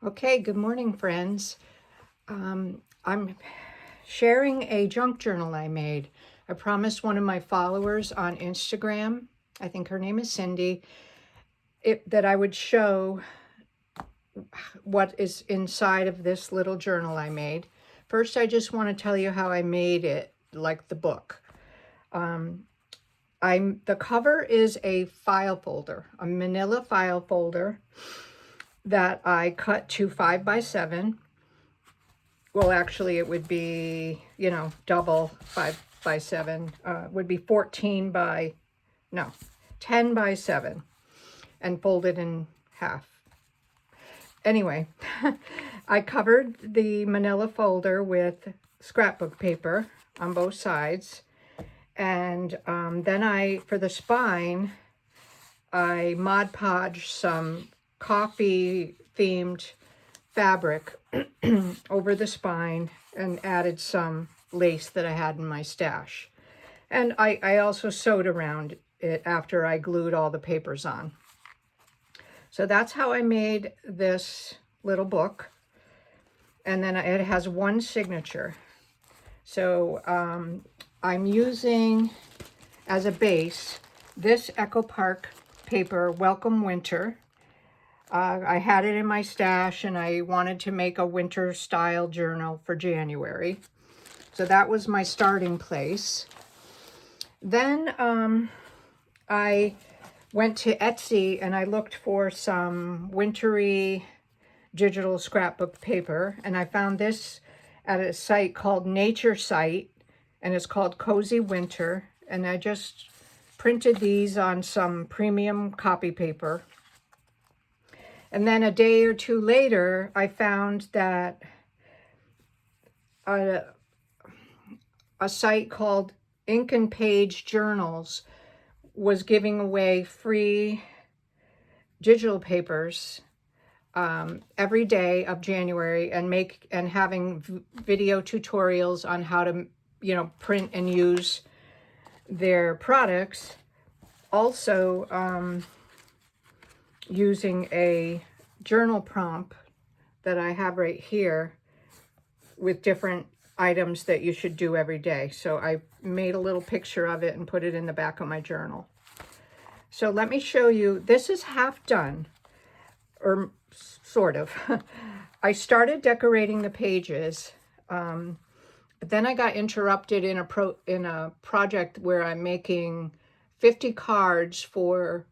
Okay, good morning, friends. I'm sharing a junk journal I made. I promised one of my followers on Instagram, I think her name is Cindy, that I would show what is inside of this little journal I made. First, I just want to tell you how I made it, like the book. The cover is a file folder, a manila file folder that I cut to 5 by 7. Well, actually, it would be, double 5 by 7. Would be 10 by 7 and folded in half. Anyway, I covered the manila folder with scrapbook paper on both sides. And then for the spine, I Mod Podged some coffee-themed fabric over the spine and added some lace that I had in my stash. And I also sewed around it after I glued all the papers on. So that's how I made this little book. And then it has one signature. So I'm using as a base this Echo Park paper, Welcome Winter. I had it in my stash and I wanted to make a winter style journal for January. So that was my starting place. Then I went to Etsy and I looked for some wintry digital scrapbook paper, and I found this at a site called Nature Site, and it's called Cozy Winter. And I just printed these on some premium copy paper. And then a day or two later, I found that a site called Ink and Page Journals was giving away free digital papers every day of January and having video tutorials on how to, print and use their products. Also, using a journal prompt that I have right here with different items that you should do every day. So I made a little picture of it and put it in the back of my journal. So let me show you, this is half done, or sort of. I started decorating the pages, but then I got interrupted in a project where I'm making 50 cards for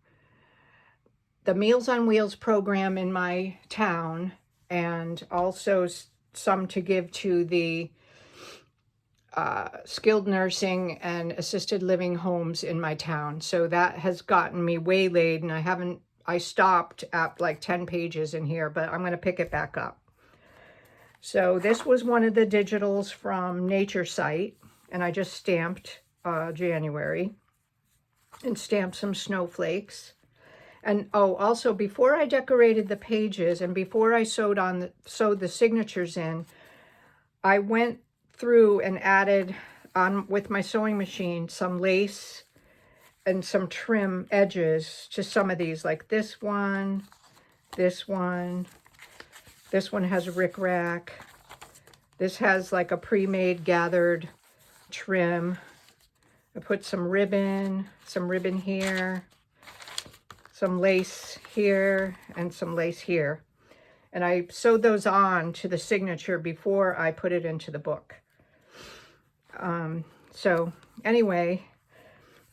the Meals on Wheels program in my town, and also some to give to the skilled nursing and assisted living homes in my town. So that has gotten me waylaid, and I stopped at like 10 pages in here, but I'm going to pick it back up. So this was one of the digitals from Nature Site, and I just stamped January and stamped some snowflakes. And also before I decorated the pages and before I sewed the signatures in, I went through and added on with my sewing machine some lace and some trim edges to some of these, like this one, this one. This one has rickrack. This has like a pre-made gathered trim. I put some ribbon here, some lace here, and some lace here. And I sewed those on to the signature before I put it into the book. So anyway,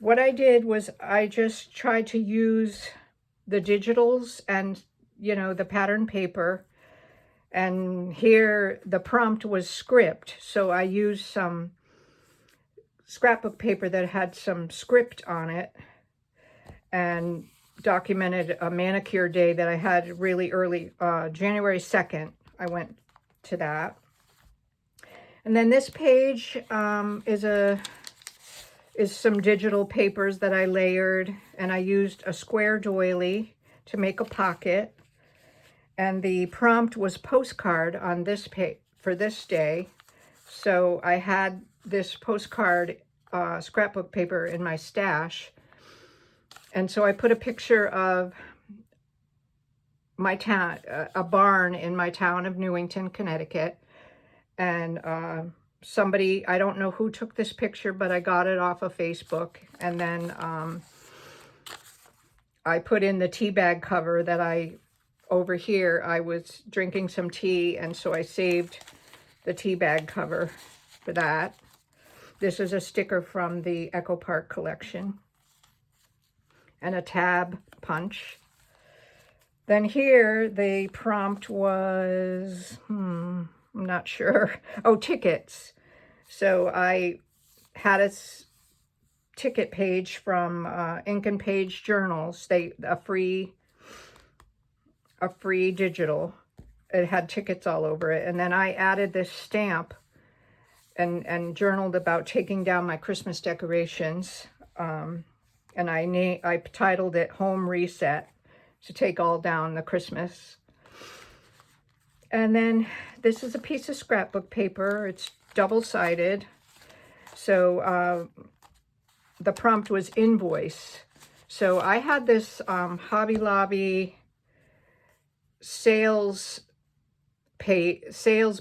what I did was I just tried to use the digitals and, the pattern paper. And here the prompt was script. So I used some scrapbook paper that had some script on it and documented a manicure day that I had really early, January 2nd. I went to that. And then this page is some digital papers that I layered, and I used a square doily to make a pocket. And the prompt was postcard on this page for this day. So I had this postcard scrapbook paper in my stash. And so I put a picture of my town, a barn in my town of Newington, Connecticut. And somebody, I don't know who took this picture, but I got it off of Facebook. And then I put in the tea bag cover that over here, I was drinking some tea, and so I saved the tea bag cover for that. This is a sticker from the Echo Park collection. And a tab punch. Then here, the prompt was, I'm not sure. Oh, tickets. So I had a ticket page from Ink and Page Journals. A free digital. It had tickets all over it. And then I added this stamp and journaled about taking down my Christmas decorations. And I titled it Home Reset, to take all down the Christmas. And then this is a piece of scrapbook paper. It's double-sided. So the prompt was invoice. So I had this Hobby Lobby sales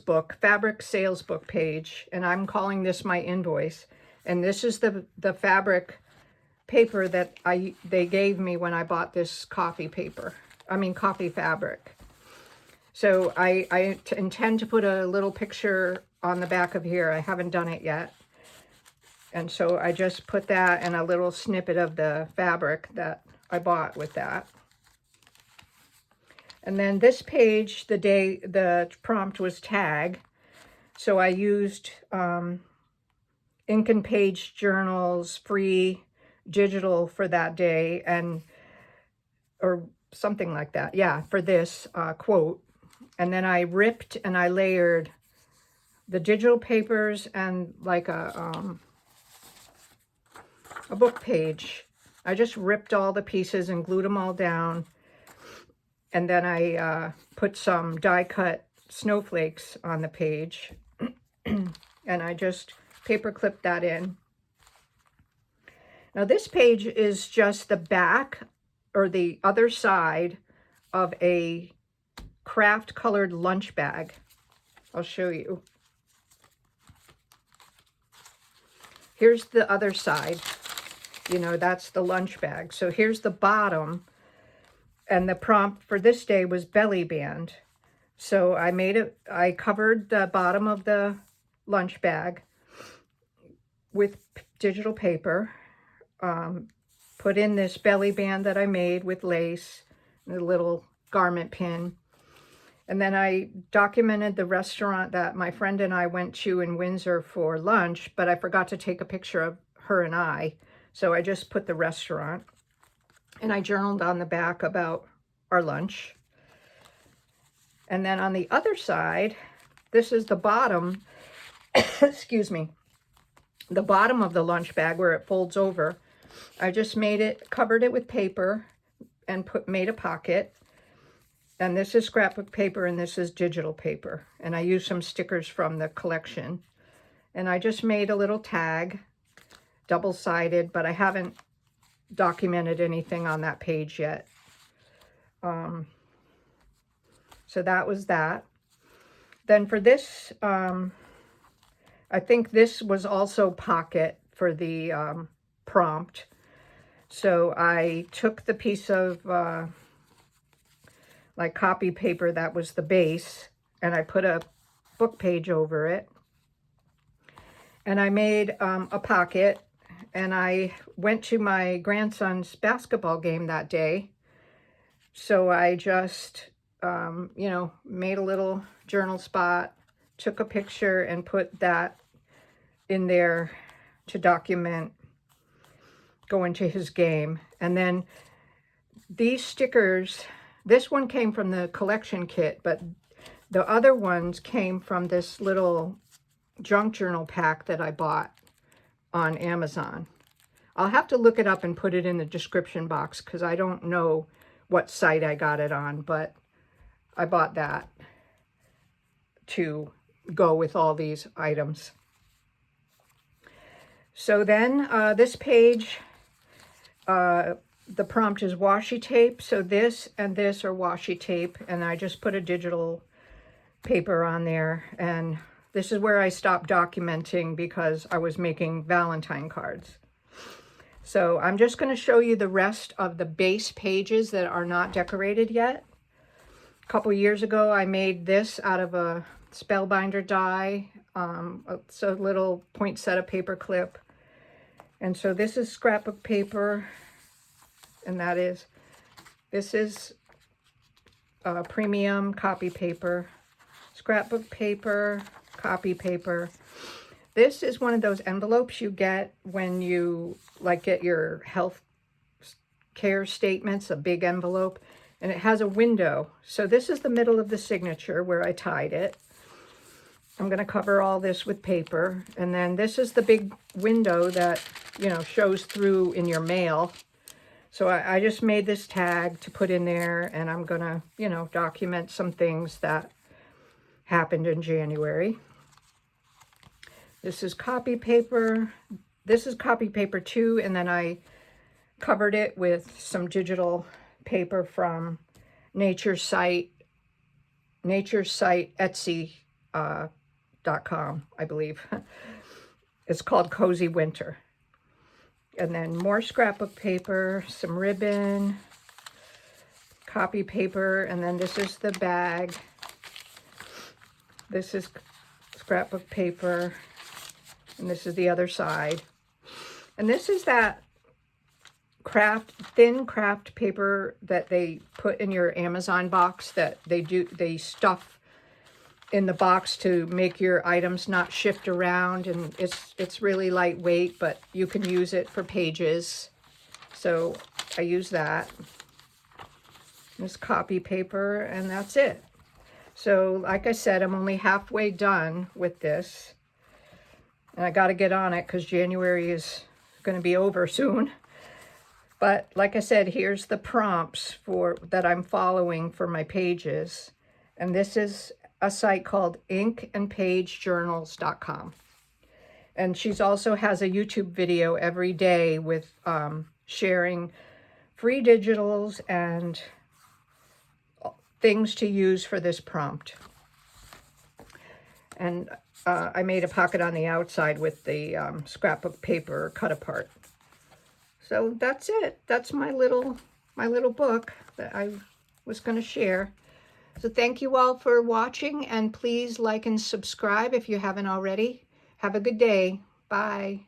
book, fabric sales book page, and I'm calling this my invoice. And this is the fabric paper that they gave me when I bought this coffee fabric. So I intend to put a little picture on the back of here. I haven't done it yet. And so I just put that and a little snippet of the fabric that I bought with that. And then this page, the prompt was tag. So I used Ink and Page Journals free digital for that day, or something like that. Yeah, for this quote. And then I ripped and I layered the digital papers and like a book page. I just ripped all the pieces and glued them all down. And then I put some die cut snowflakes on the page. And I just paper clipped that in. Now this page is just the back or the other side of a craft colored lunch bag. I'll show you. Here's the other side. You know, that's the lunch bag. So here's the bottom. And the prompt for this day was belly band. So I covered the bottom of the lunch bag with digital paper. Put in this belly band that I made with lace, and a little garment pin. And then I documented the restaurant that my friend and I went to in Windsor for lunch, but I forgot to take a picture of her and I. So I just put the restaurant. And I journaled on the back about our lunch. And then on the other side, this is the bottom, excuse me, the bottom of the lunch bag where it folds over. I just covered it with paper and made a pocket. And this is scrapbook paper and this is digital paper. And I used some stickers from the collection. And I just made a little tag, double-sided, but I haven't documented anything on that page yet. So that was that. Then for this, I think this was also pocket for the prompt. So I took the piece of like copy paper that was the base, and I put a book page over it. And I made a pocket, and I went to my grandson's basketball game that day. So I just, you know, made a little journal spot, took a picture, and put that in there to document going to his game. And then these stickers, this one came from the collection kit, but the other ones came from this little junk journal pack that I bought on Amazon. I'll have to look it up and put it in the description box because I don't know what site I got it on, but I bought that to go with all these items. So then this page, the prompt is washi tape. So this and this are washi tape, and I just put a digital paper on there. And this is where I stopped documenting because I was making Valentine cards. So I'm just going to show you the rest of the base pages that are not decorated yet. A couple years ago, I made this out of a spellbinder die. It's a little poinsettia paper clip. And so this is scrapbook paper, and this is premium copy paper, scrapbook paper, copy paper. This is one of those envelopes you get when you get your health care statements, a big envelope, and it has a window. So this is the middle of the signature where I tied it. I'm going to cover all this with paper, and then this is the big window that, shows through in your mail. So I just made this tag to put in there, and I'm going to, document some things that happened in January. This is copy paper. This is copy paper too, and then I covered it with some digital paper from Nature's Site Etsy.com, I believe. It's called Cozy Winter. And then more scrapbook paper, some ribbon, copy paper, and then this is the bag. This is scrapbook paper, and this is the other side. And this is that thin craft paper that they put in your Amazon box that they stuff in the box to make your items not shift around, and it's really lightweight, but you can use it for pages. So I use that. This copy paper, and that's it. So like I said, I'm only halfway done with this, and I got to get on it because January is going to be over soon. But like I said, here's the prompts that I'm following for my pages, and this is a site called inkandpagejournals.com. And she's also has a YouTube video every day with sharing free digitals and things to use for this prompt. And I made a pocket on the outside with the scrapbook paper cut apart. So that's it. That's my little book that I was going to share. So thank you all for watching, and please like and subscribe if you haven't already. Have a good day. Bye.